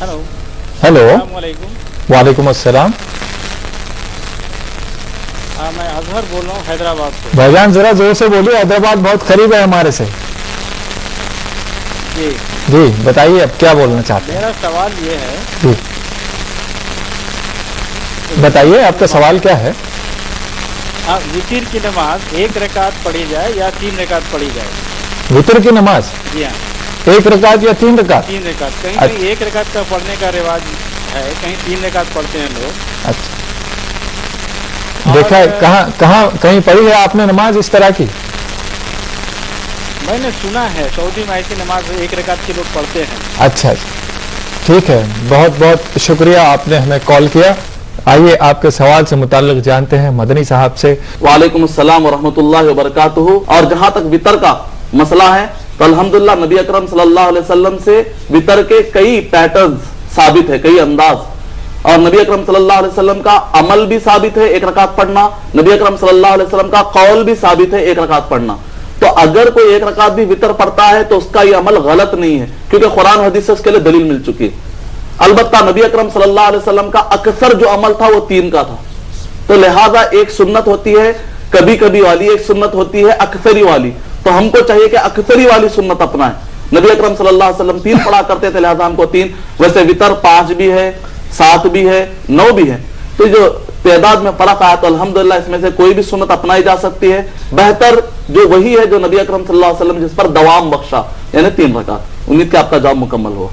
Hello. वालेकुम अस्सलाम। मैं अजहर बोल रहा हूँ हैदराबाद से। भाईजान जरा जोर से बोलिए, हैदराबाद बहुत करीब है हमारे से। जी जी बताइए, अब क्या बोलना चाहते हैं? मेरा सवाल ये है, जी बताइए, आपका सवाल क्या है? वितर की नमाज एक रकात पढ़ी जाए या 3 रकात पढ़ी जाए? वितर की नमाज जी हाँ, 1 रकात या 3 रकात? 3 रकात। कहीं कहीं 1 रकात का पढ़ने का रिवाज है, कहीं 3 रकात पढ़ते हैं लोग। अच्छा, देखा है कहाँ कहीं पढ़ी है आपने नमाज इस तरह की? मैंने सुना है सऊदी में ऐसी नमाज 1 रकात के लोग पढ़ते हैं। अच्छा, ठीक है, बहुत बहुत शुक्रिया, आपने हमें कॉल किया। आइए आपके सवाल से मुताल्लिक जानते हैं मदनी साहब से। वालेकुम अस्सलाम व रहमतुल्लाहि व बरकातुहू। और जहां तक वितर का मसला है तो अल्हम्दुलिल्लाह नबी अकरम सल्लल्लाहु अलैहि वसल्लम से वितर के कई पैटर्न साबित है, कई अंदाज, और नबी अकरम सल्लल्लाहु अलैहि वसल्लम का अमल भी साबित है 1 रकात पढ़ना, नबी अकरम सल्लल्लाहु अलैहि वसल्लम का कौल भी साबित है 1 रकात पढ़ना। तो अगर कोई 1 रकात भी वितर पढ़ता है तो उसका यह अमल गलत नहीं है, क्योंकि कुरान हदीस से उसके लिए दलील मिल चुकी है। अलबत्ता नबी अकरम सल्लल्लाहु अलैहि वसल्लम का अक्सर जो अमल था वो 3 का था, तो लिहाजा एक सुन्नत होती है कभी कभी वाली, एक सुन्नत होती है अक्सरी वाली, तो हमको चाहिए कि अक्सरी वाली सुन्नत अपनाएं। नबी अकरम सल्लल्लाहु अलैहि वसल्लम 3 पढ़ा करते थे, लिहाजा हमको 3। वैसे वितर 5 भी है, 7 भी है, 9 भी है, तो जो तादाद में फर्क आया तो अल्हम्दुलिल्लाह इसमें से कोई भी सुन्नत अपनाई जा सकती है। बेहतर जो वही है जो नबी अकरम सल्लल्लाहु अलैहि वसल्लम जिस पर दवाम बख्शा, यानी 3 रकात। उम्मीद कि आपका जवाब मुकम्मल हो।